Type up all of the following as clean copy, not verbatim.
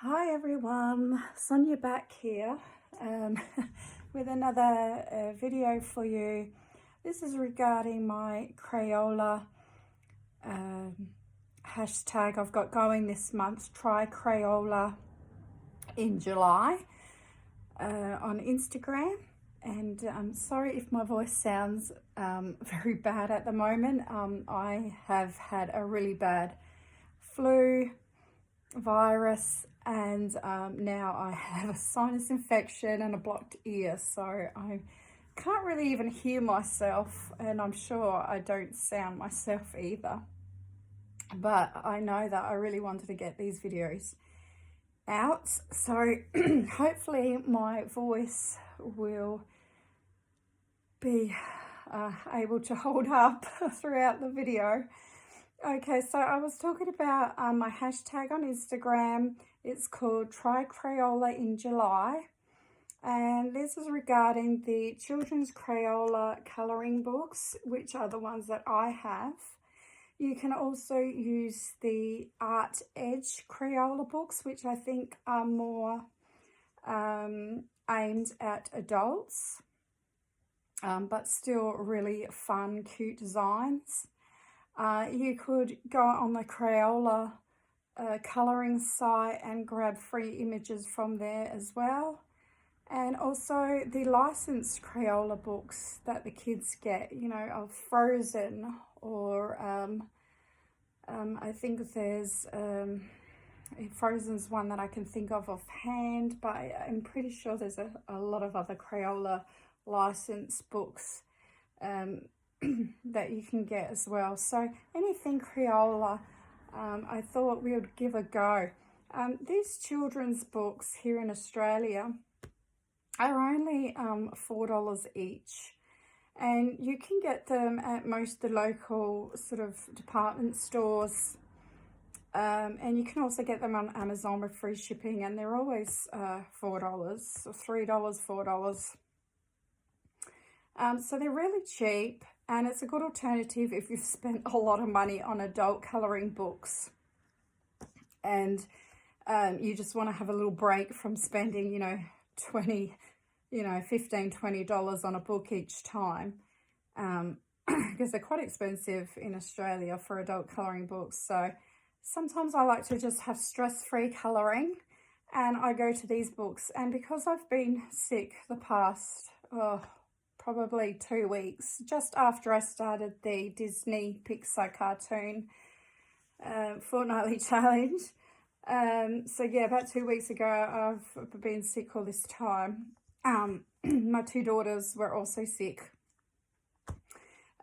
Hi everyone, Sonya back here with another video for you. This is regarding my crayola hashtag I've got going this month, try crayola in July on Instagram. And I'm sorry if my voice sounds very bad at the moment. I have had a really bad flu virus, and now I have a sinus infection and a blocked ear, so I can't really even hear myself, and I'm sure I don't sound myself either. But I know that I really wanted to get these videos out, so hopefully my voice will be able to hold up throughout the video. Okay, so I was talking about my hashtag on Instagram. It's called Try Crayola in July. And this is regarding the children's Crayola colouring books, which are the ones that I have. You can also use the Art Edge Crayola books, which I think are more aimed at adults, but still really fun, cute designs. You could go on the Crayola colouring site and grab free images from there as well. And also the licensed Crayola books that the kids get, you know, of Frozen, or I think there's Frozen's one that I can think of offhand, but I'm pretty sure there's a lot of other Crayola licensed books that you can get as well. So anything Crayola, I thought we would give a go. These children's books here in Australia are only $4 each, and you can get them at most of the local sort of department stores, and you can also get them on Amazon with free shipping, and they're always $4 or $3, $4. So they're really cheap, and it's a good alternative if you've spent a lot of money on adult colouring books and you just want to have a little break from spending, you know, $15, $20 on a book each time, because they're quite expensive in Australia for adult colouring books. So sometimes I like to just have stress-free colouring, and I go to these books. And because I've been sick the past probably 2 weeks, just after I started the Disney Pixar cartoon fortnightly challenge. So yeah, about 2 weeks ago, I've been sick all this time. My two daughters were also sick,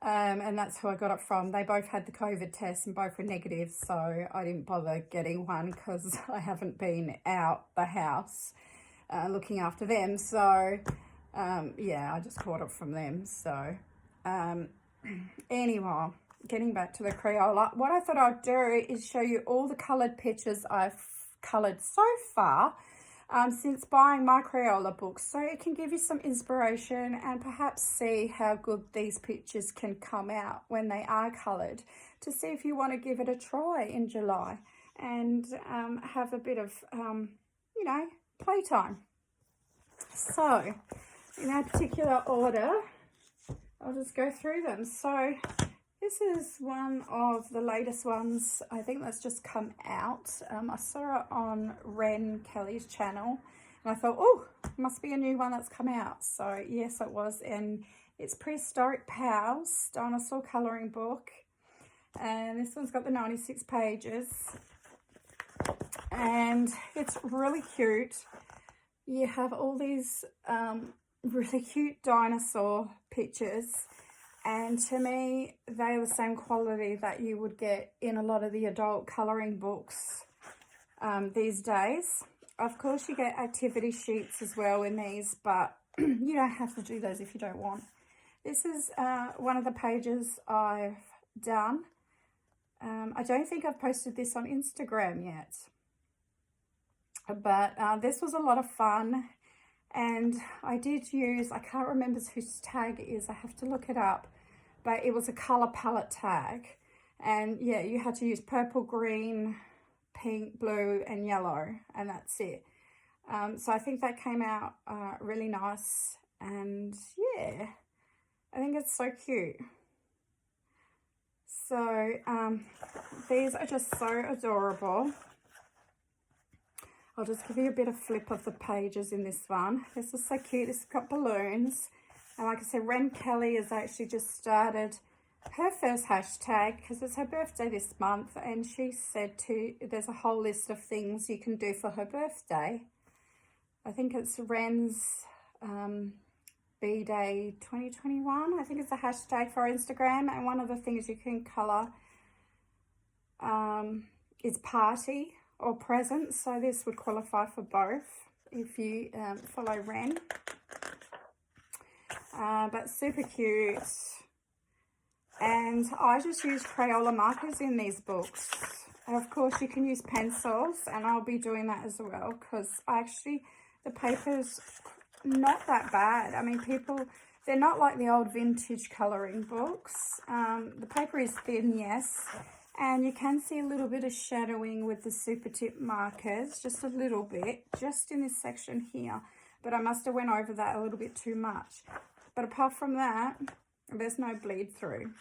and that's who I got it from. They both had the COVID test and both were negative, so I didn't bother getting one because I haven't been out the house looking after them. So yeah, I just caught it from them. So anyway, getting back to the Crayola, what I thought I'd do is show you all the coloured pictures I've coloured so far since buying my Crayola books, so it can give you some inspiration and perhaps see how good these pictures can come out when they are coloured, to see if you want to give it a try in July and have a bit of, you know, playtime. So in no particular order, I'll just go through them. So this is one of the latest ones. I think that's just come out. I saw it on Ren Kelly's channel, and I thought, oh, must be a new one that's come out. So yes, it was, and it's Prehistoric Pals dinosaur colouring book, and this one's got the 96 pages, and it's really cute. You have all these really cute dinosaur pictures, and to me they are the same quality that you would get in a lot of the adult colouring books these days. Of course you get activity sheets as well in these, but you don't have to do those if you don't want. This is one of the pages I've done. I don't think I've posted this on Instagram yet, but this was a lot of fun. And I did use, I can't remember whose tag it is, I have to look it up, but it was a colour palette tag. And yeah, you had to use purple, green, pink, blue and yellow, and that's it. So I think that came out really nice, and yeah, I think it's so cute. So these are just so adorable. I'll just give you a bit of flip of the pages in this one. This is so cute. It's got balloons. And like I said, Ren Kelly has actually just started her first hashtag because it's her birthday this month. And she said there's a whole list of things you can do for her birthday. I think it's Ren's B-Day 2021. I think it's a hashtag for Instagram. And one of the things you can colour is party or present, so this would qualify for both if you follow Ren. But super cute, and I just use Crayola markers in these books. And of course you can use pencils, and I'll be doing that as well, because the paper's not that bad. I mean, they're not like the old vintage colouring books. The paper is thin, yes. And you can see a little bit of shadowing with the super tip markers, just a little bit, just in this section here. But I must have went over that a little bit too much. But apart from that, there's no bleed through.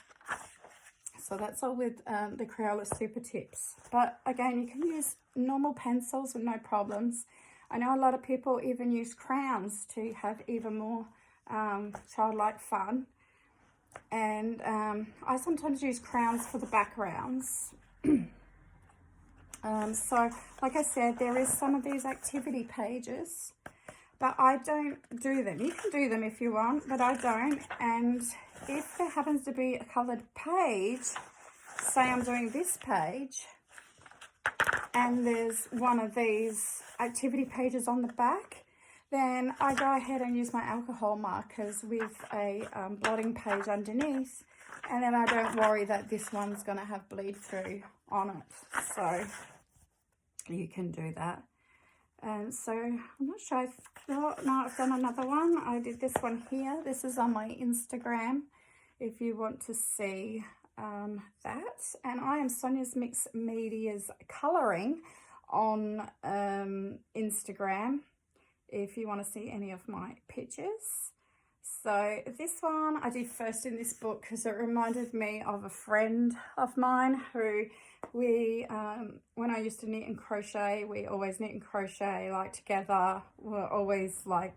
So that's all with the Crayola super tips. But again, you can use normal pencils with no problems. I know a lot of people even use crayons to have even more childlike fun. And I sometimes use crayons for the backgrounds. So like I said, there is some of these activity pages, but I don't do them. You can do them if you want, but I don't. And if there happens to be a coloured page, say I'm doing this page, and there's one of these activity pages on the back, then I go ahead and use my alcohol markers with a blotting page underneath, and then I don't worry that this one's going to have bleed through on it. So you can do that. And so I'm not sure. No, I've done another one. I did this one here. This is on my Instagram if you want to see that. And I am Sonya's Mix Media's Colouring on Instagram, if you want to see any of my pictures. So this one I did first in this book because it reminded me of a friend of mine who when I used to knit and crochet, we always knit and crochet like together. We're always like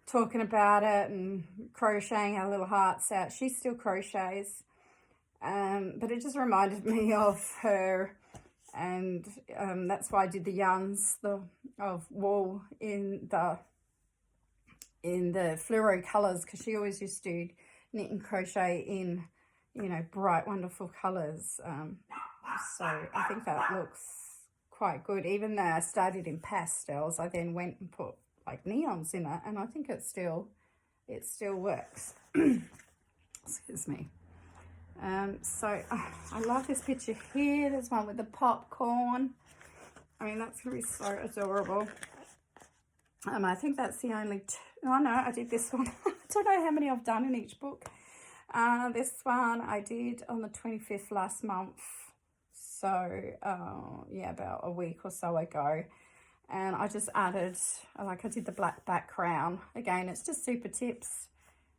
talking about it and crocheting our little hearts out. She still crochets, but it just reminded me of her. And that's why I did the yarns of wool in the fluoro colours, because she always used to knit and crochet in, you know, bright, wonderful colours. So I think that looks quite good. Even though I started in pastels, I then went and put like neons in it, and I think it still works. Excuse me. So I love this picture here. There's one with the popcorn. I mean, that's going to be so adorable. I think that's the only oh no, I did this one. I don't know how many I've done in each book. This one I did on the 25th last month. So yeah, about a week or so ago. And I just added, like, I did the black background. Again, it's just super tips.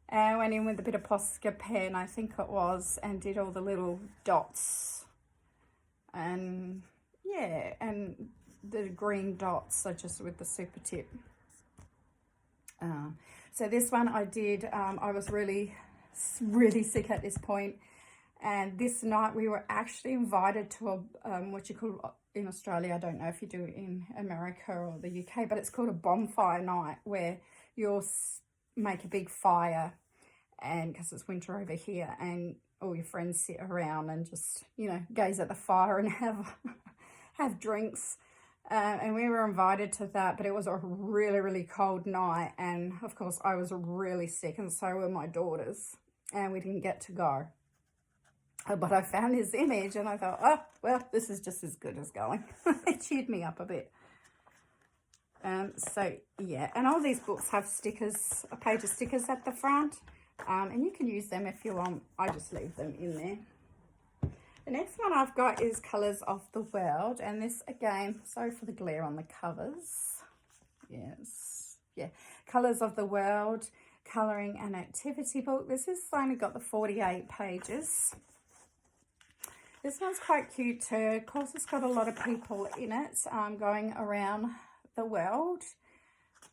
And I went in with a bit of Posca pen, I think it was, and did all the little dots. And yeah, and the green dots, so just with the super tip. So this one I did, I was really sick at this point. And this night we were actually invited to a, what you call in Australia, I don't know if you do it in America or the UK, but it's called a bonfire night, where you'll make a big fire, and because it's winter over here, and all your friends sit around and just, you know, gaze at the fire and have drinks. And we were invited to that, but it was a really, really cold night. And of course I was really sick, and so were my daughters, and we didn't get to go. But I found this image and I thought, oh, well, this is just as good as going. It cheered me up a bit. So yeah, and all these books have stickers, a page of stickers at the front, and you can use them if you want. I just leave them in there. The next one I've got is Colours of the World, and this again, sorry for the glare on the covers. Yes, yeah, Colours of the World, colouring and activity book. This has only got the 48 pages. This one's quite cute too. Of course, it's got a lot of people in it going around the world.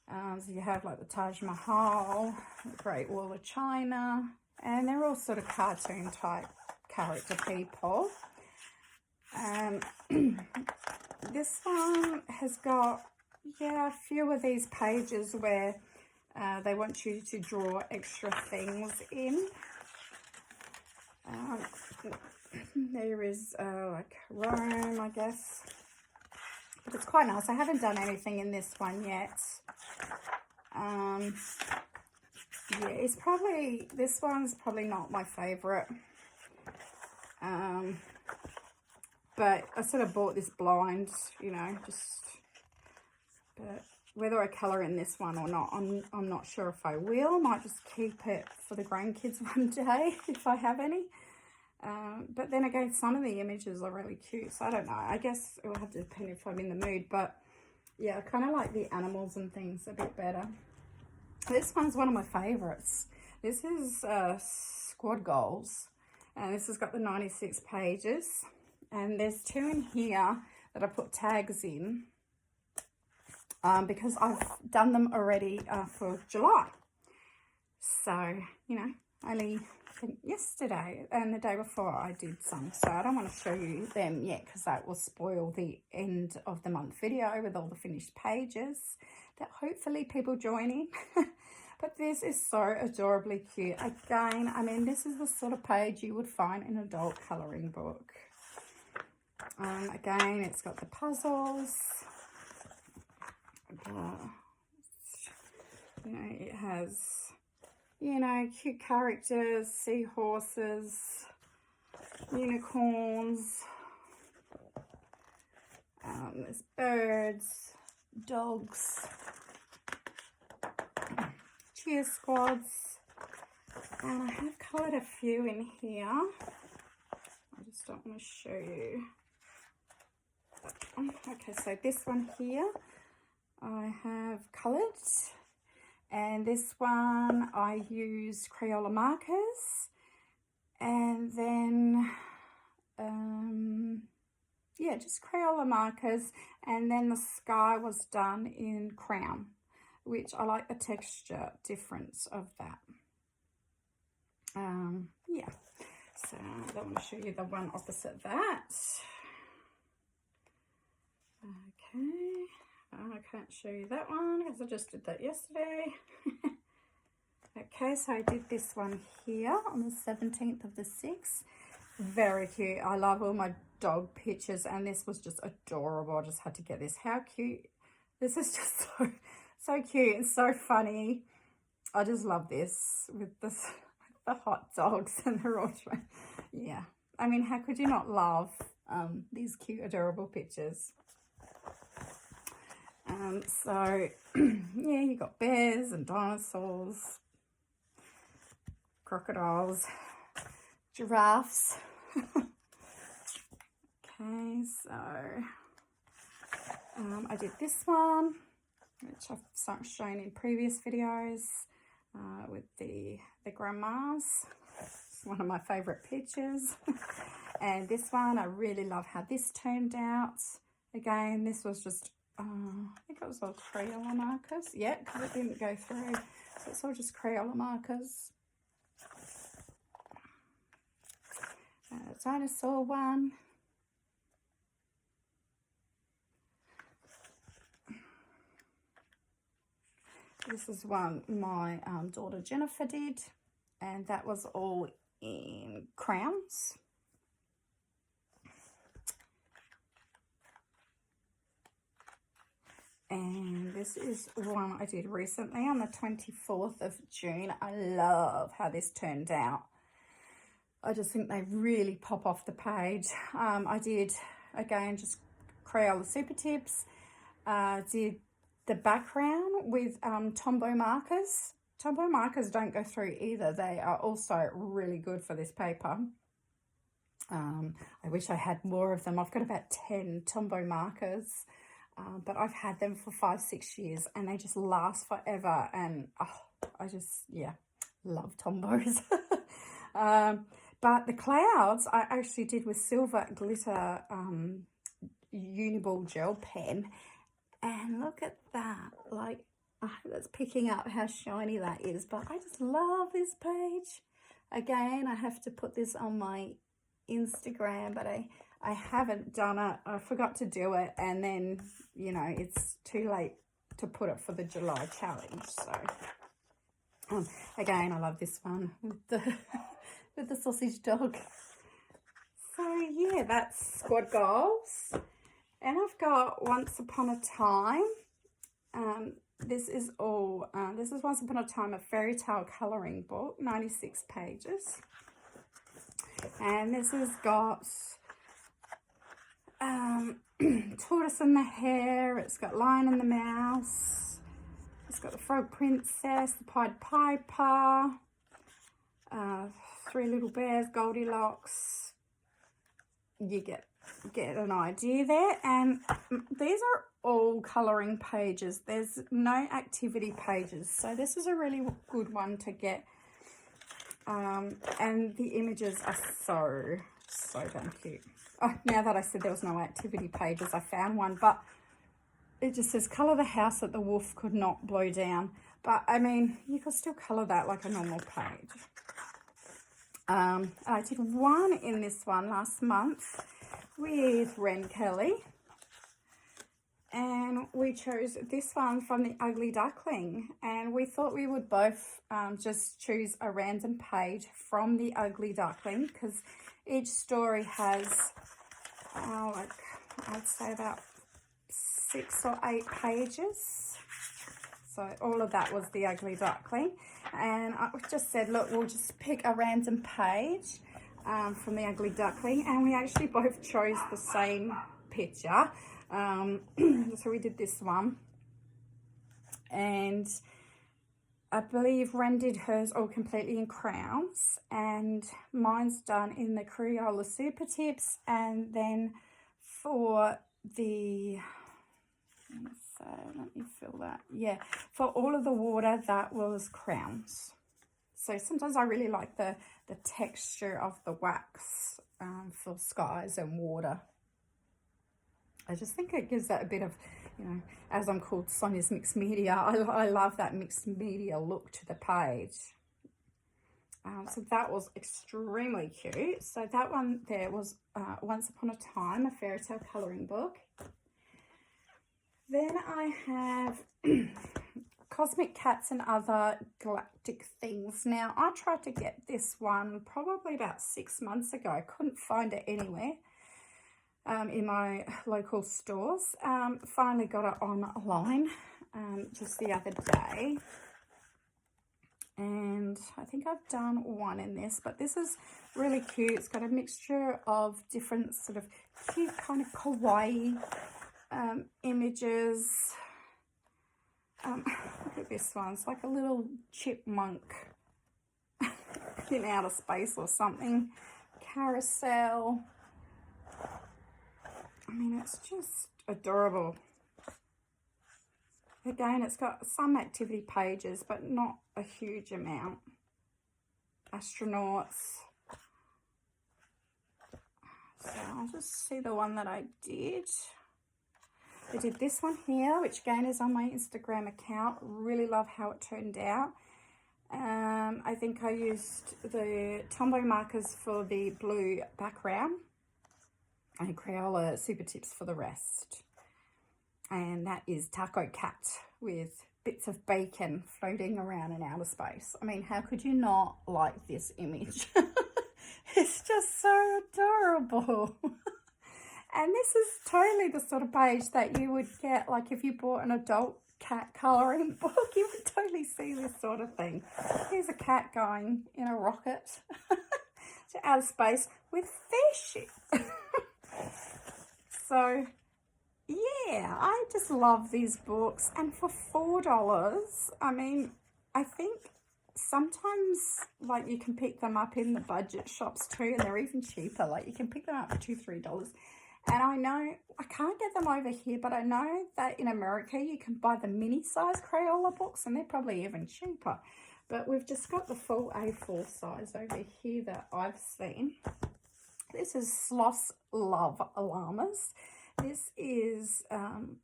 So you have like the Taj Mahal, the Great Wall of China, and they're all sort of cartoon type character people. This one has got, yeah, a few of these pages where they want you to draw extra things in. There is like Rome, I guess, but it's quite nice. I haven't done anything in this one yet. Yeah, it's probably, this one's probably not my favorite. But I sort of bought this blind, you know, but whether I colour in this one or not, I'm not sure if I will. Might just keep it for the grandkids one day if I have any. But then again, some of the images are really cute, so I don't know. I guess it will have to depend if I'm in the mood, but yeah, I kind of like the animals and things a bit better. This one's one of my favourites. This is Squad Goals, and this has got the 96 pages, and there's 2 in here that I put tags in because I've done them already for July. So, you know, only yesterday and the day before I did some, so I don't want to show you them yet because that will spoil the end of the month video with all the finished pages that hopefully people join in. But this is so adorably cute. Again, I mean, this is the sort of page you would find in an adult colouring book. Again, it's got the puzzles. You know, it has, you know, cute characters, seahorses, unicorns, there's birds, dogs, cheer squads, and I have coloured a few in here. I just don't want to show you. Okay, so this one here I have coloured, and this one I use Crayola markers, and then yeah, just Crayola markers, and then the sky was done in crayon, which I like the texture difference of that. Yeah, so I don't want to show you the one opposite that. Okay, I can't show you that one because I just did that yesterday. Okay, so I did this one here on the 17th of the 6th. Very cute. I love all my dog pictures, and this was just adorable. I just had to get this. How cute. This is just so cute and so funny. I just love this with the hot dogs and the raw. Yeah, I mean, how could you not love these cute adorable pictures? So yeah, you got bears and dinosaurs, crocodiles, giraffes. Okay, so I did this one, which I've shown in previous videos, with the grandmas. It's one of my favorite pictures. And this one, I really love how this turned out. Again, this was just I think it was all Crayola markers. Yeah, because it didn't go through. So it's all just Crayola markers. Dinosaur one. This is one my daughter Jennifer did, and that was all in crayons. And this is one I did recently on the 24th of June. I love how this turned out. I just think they really pop off the page. I did, again, just Crayola Super Tips. Did the background with Tombow markers. Tombow markers don't go through either. They are also really good for this paper. I wish I had more of them. I've got about 10 Tombow markers, but I've had them for 5-6 years and they just last forever. And I just, yeah, love Tombows. But the clouds I actually did with silver glitter Uniball gel pen. And look at that. Like, I hope that's picking up how shiny that is. But I just love this page. Again, I have to put this on my Instagram, but I haven't done it. I forgot to do it, and then, you know, it's too late to put it for the July challenge. So again, I love this one with the with the sausage dog. So yeah, that's squad goals. And I've got Once Upon a Time. This is Once Upon a Time, a fairy tale colouring book, 96 pages. And this has got Tortoise and the Hare, it's got Lion and the Mouse, it's got the Frog Princess, the Pied Piper, 3 Little Bears, Goldilocks. You get an idea there. And these are all colouring pages. There's no activity pages, so this is a really good one to get. And the images are so damn cute. Oh, now that I said there was no activity pages, I found one, but it just says colour the house that the wolf could not blow down. But I mean, you could still colour that like a normal page. I did one in this one last month with Ren Kelly, and we chose this one from the Ugly Duckling, and we thought we would both just choose a random page from the Ugly Duckling, because each story has like, I'd say about 6 or 8 pages. So all of that was the Ugly Duckling, and I just said, look, we'll just pick a random page from the Ugly Duckling, and we actually both chose the same picture. So we did this one, and I believe Ren did hers all completely in crowns, and mine's done in the Crayola Super Tips. And then for the, let me fill that, yeah, for all of the water, that was crowns. So sometimes I really like the texture of the wax for skies and water. I just think it gives that a bit of, you know, as I'm called, Sonya's Mixed Media. I love that mixed media look to the page. So that was extremely cute. So that one there was Once Upon a Time, a fairy tale colouring book. Then I have Cosmic Cats and Other Galactic Things. Now, I tried to get this one probably about 6 months ago. I couldn't find it anywhere in my local stores. Finally got it online just the other day. And I think I've done one in this, but this is really cute. It's got a mixture of different sort of cute kind of kawaii images. Look at this one. It's like a little chipmunk in outer space or something. Carousel. I mean, it's just adorable. Again, it's got some activity pages, but not a huge amount. Astronauts. So I'll just see the one that I did. I did this one here, which again is on my Instagram account. Really love how it turned out. I think I used the Tombow markers for the blue background and Crayola Super Tips for the rest. And that is Taco Cat with bits of bacon floating around in outer space. I mean, how could you not like this image? It's just so adorable. And this is totally the sort of page that you would get, like if you bought an adult cat colouring book, you would totally see this sort of thing. Here's a cat going in a rocket to outer space with fish. So, yeah, I just love these books. And for $4, I mean, I think sometimes, like, you can pick them up in the budget shops too, and they're even cheaper. Like, you can pick them up for $2-3. And I know, I can't get them over here, but I know that in America you can buy the mini size Crayola books, and they're probably even cheaper. But we've just got the full A4 size over here that I've seen. This is Sloth's Love Llamas. This is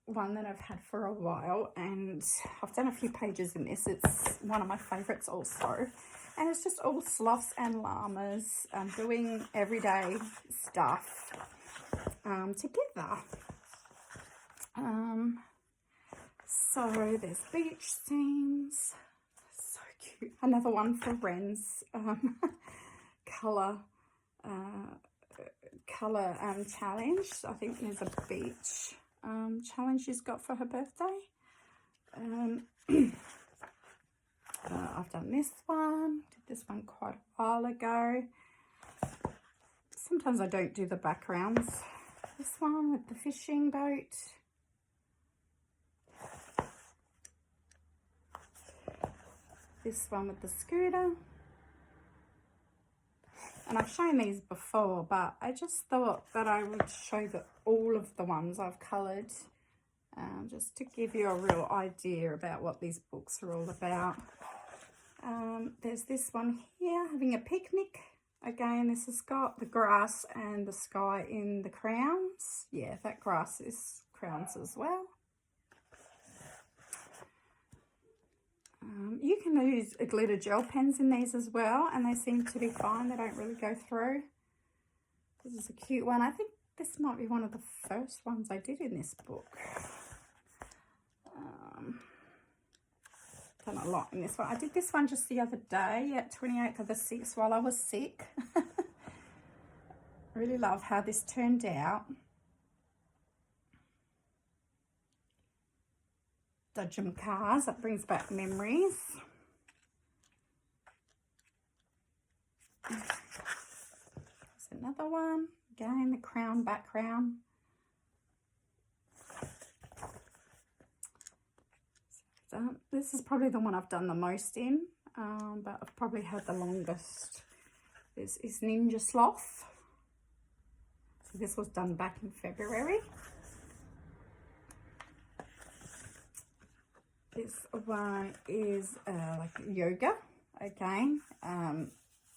one that I've had for a while, and I've done a few pages in this. It's one of my favorites also. And it's just all sloths and llamas doing everyday stuff together. So there's beach scenes. So cute. Another one for Ren's colour challenge. I think there's a beach challenge she's got for her birthday. I've done this one. Did this one quite a while ago. Sometimes I don't do the backgrounds. This one with the fishing boat. This one with the scooter. And I've shown these before, but I just thought that I would show all of the ones I've coloured, just to give you a real idea about what these books are all about. There's this one here, having a picnic. Again, this has got the grass and the sky in the crowns. Yeah, that grass is crowns as well. You can use glitter gel pens in these as well, and they seem to be fine. They don't really go through. This is a cute one. I think this might be one of the first ones I did in this book. Done a lot in this one. I did this one just the other day at 28th of the 6th while I was sick. Really love how this turned out. Dodgem cars, that brings back memories. There's another one, again the crown background. So this is probably the one I've done the most in, but I've probably had the longest. This is Ninja Sloth. So this was done back in February. This one is like yoga, again,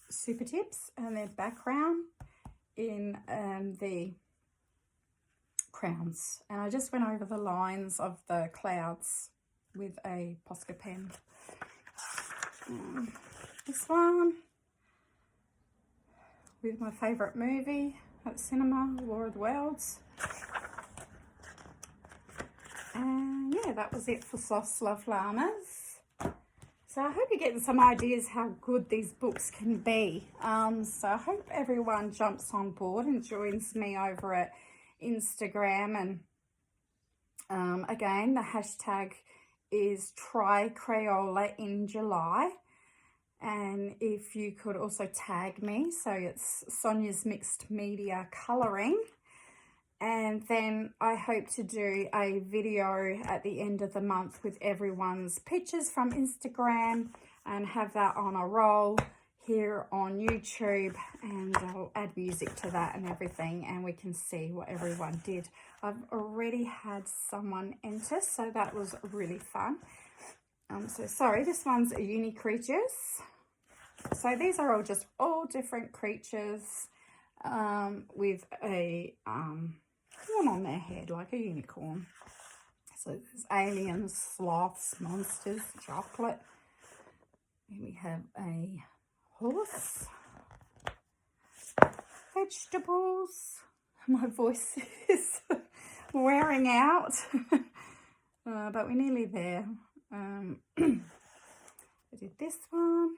super tips, and their background in the crowns. And I just went over the lines of the clouds with a Posca pen. This one with my favourite movie at cinema, War of the Worlds. And yeah, that was it for Sloth's Love Llamas. So I hope you're getting some ideas how good these books can be. So I hope everyone jumps on board and joins me over at Instagram. And again, the hashtag is Try Crayola in July. And if you could also tag me, so it's Sonya's Mixed Media Colouring. And then I hope to do a video at the end of the month with everyone's pictures from Instagram and have that on a roll here on YouTube, and I'll add music to that and everything, and we can see what everyone did. I've already had someone enter, so that was really fun. So sorry, this one's a Uni Creatures. So these are all different creatures with a one on their head, like a unicorn. So there's aliens, sloths, monsters, chocolate. Then we have a horse, vegetables. My voice is wearing out, but we're nearly there. I did this one.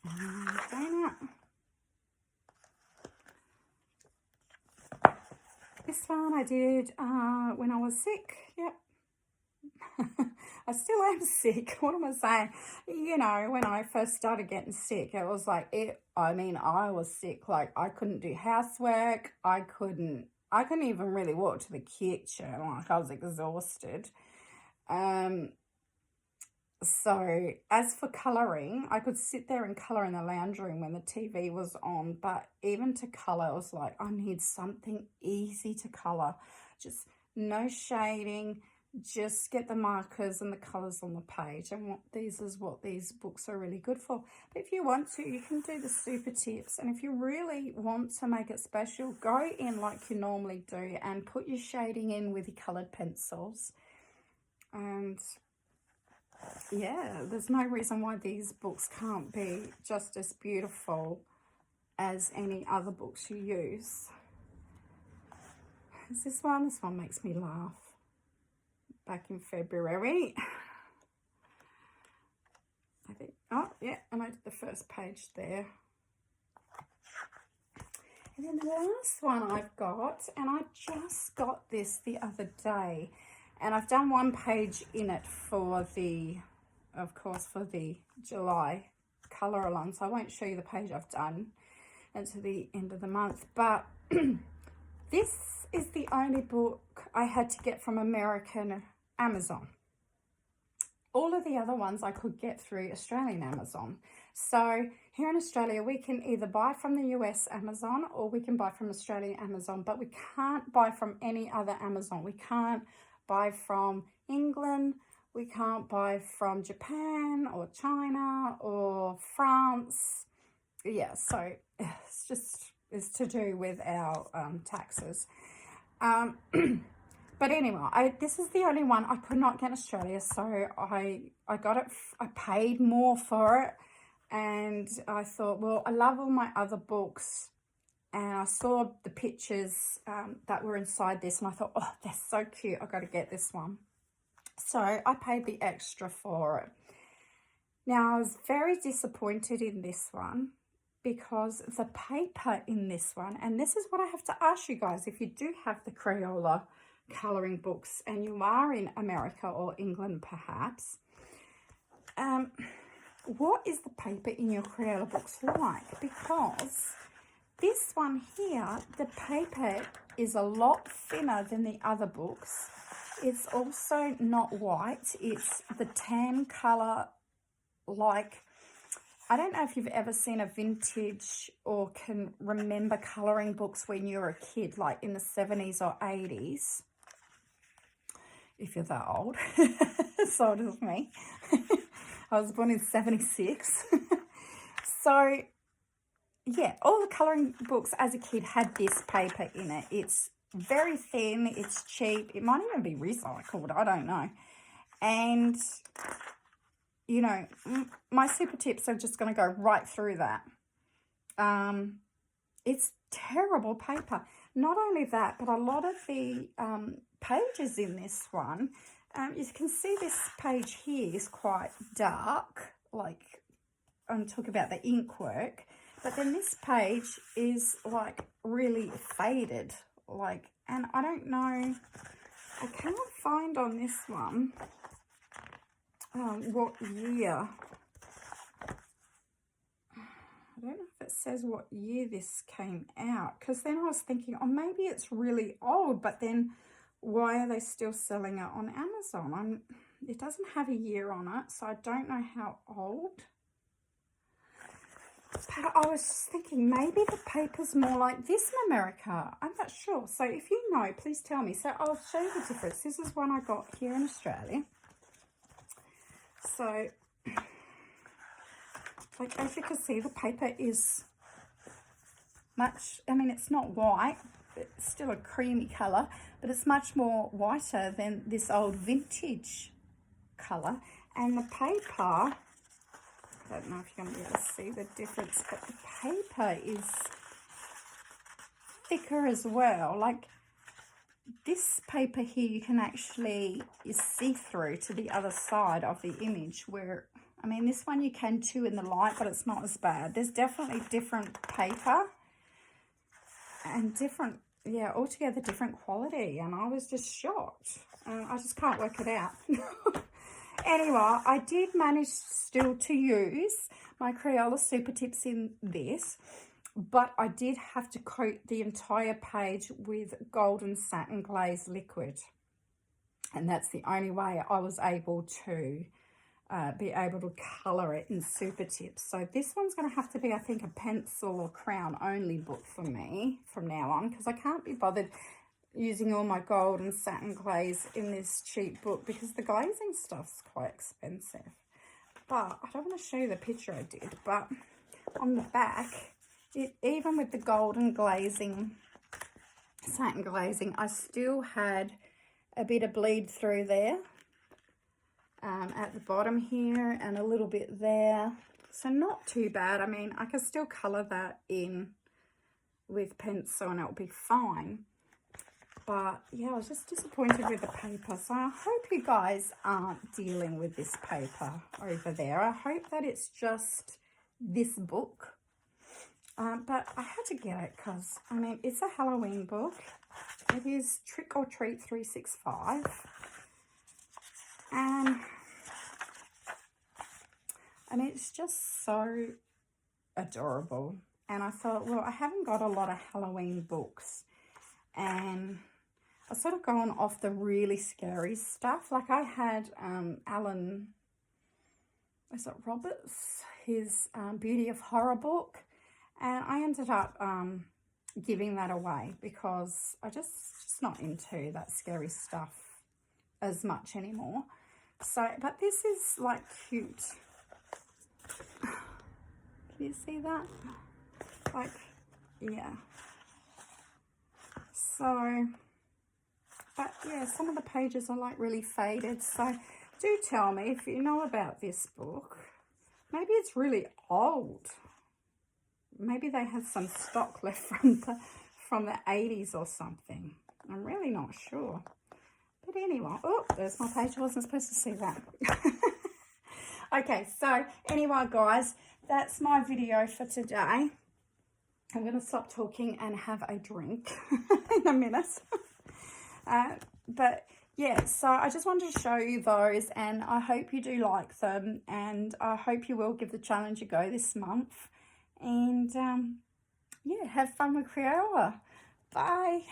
Donut. This one I did when I was sick. Yep. I still am sick. What am I saying? You know, when I first started getting sick, it was like, I was sick. Like, I couldn't do housework. I couldn't I couldn't even really walk to the kitchen. Like, I was exhausted. So as for colouring, I could sit there and colour in the lounge room when the TV was on, but even to colour, I was like, I need something easy to colour. Just no shading, just get the markers and the colours on the page. And this is what these books are really good for. But if you want to, you can do the super tips. And if you really want to make it special, go in like you normally do and put your shading in with your coloured pencils. And yeah, there's no reason why these books can't be just as beautiful as any other books you use. Is this one? This one makes me laugh. Back in February. I think, oh yeah, and I did the first page there. And then the last one I've got, and I just got this the other day. And I've done one page in it for the, of course, for the July colour along. So I won't show you the page I've done until the end of the month. But this is the only book I had to get from American Amazon. All of the other ones I could get through Australian Amazon. So here in Australia, we can either buy from the US Amazon or we can buy from Australian Amazon. But we can't buy from any other Amazon. We can't buy from England, we can't buy from Japan or China or France. Yeah, so it's to do with our taxes. But anyway, this is the only one I could not get in Australia, so I got it. I paid more for it, and I thought, well, I love all my other books. And I saw the pictures that were inside this, and I thought, oh, they're so cute. I've got to get this one. So I paid the extra for it. Now, I was very disappointed in this one because the paper in this one, and this is what I have to ask you guys, if you do have the Crayola colouring books and you are in America or England perhaps, what is the paper in your Crayola books like? Because this one here, the paper is a lot thinner than the other books. It's also not white. It's the tan colour, like, I don't know if you've ever seen a vintage or can remember colouring books when you were a kid, like in the 70s or 80s. If you're that old. So old as me. I was born in 76. So yeah, all the colouring books as a kid had this paper in it. It's very thin, it's cheap, it might even be recycled, I don't know. And, you know, my super tips are just going to go right through that. It's terrible paper. Not only that, but a lot of the pages in this one, you can see this page here is quite dark, like I'm talking about the ink work. But then this page is like really faded, like, and I don't know, I cannot find on this one what year. I don't know if it says what year this came out, because then I was thinking, oh, maybe it's really old, but then why are they still selling it on Amazon? It doesn't have a year on it, so I don't know how old. But I was just thinking maybe the paper's more like this in America. I'm not sure. So if you know, please tell me. So I'll show you the difference. This is one I got here in Australia. So, like, as you can see, the paper is much, I mean, it's not white. It's still a creamy colour, but it's much more whiter than this old vintage colour. And the paper, I don't know if you're going to be able to see the difference, but the paper is thicker as well. Like this paper here, you can actually see through to the other side of the image, where, I mean, this one you can too in the light, but it's not as bad. There's definitely different paper and different, yeah, altogether different quality. And I was just shocked. I just can't work it out. Anyway, I did manage still to use my Crayola super tips in this. but I did have to coat the entire page with golden satin glaze liquid, and that's the only way I was able to be able to colour it in Super Tips. So this one's going to have to be, I think, a pencil or crayon only book for me from now on, because I can't be bothered using all my gold and satin glaze in this cheap book, because the glazing stuff's quite expensive. But I don't want to show you the picture I did, but on the back, even with the golden glazing, satin glazing, I still had a bit of bleed through there. At the bottom here and a little bit there, so not too bad. I mean, I can still colour that in with pencil and it'll be fine, but yeah, I was just disappointed with the paper. So I hope you guys aren't dealing with this paper over there. I hope that it's just this book, but I had to get it because, I mean, it's a Halloween book. It is Trick or Treat 365. And it's just so adorable. And I thought, well, I haven't got a lot of Halloween books, and I sort of gone off the really scary stuff. Like I had Alan, is it Roberts, his Beauty of Horror book, and I ended up giving that away because I just not into that scary stuff as much anymore. So, but this is like cute. Can you see that? Like, yeah. So, but yeah, some of the pages are like really faded. So do tell me if you know about this book. Maybe it's really old. Maybe they had some stock left from the 80s or something. I'm really not sure. But anyway, oh, there's my page. I wasn't supposed to see that. Okay, so anyway, guys, that's my video for today. I'm going to stop talking and have a drink in a minute. But yeah, so I just wanted to show you those, and I hope you do like them, and I hope you will give the challenge a go this month. And yeah, have fun with Crayola. Bye.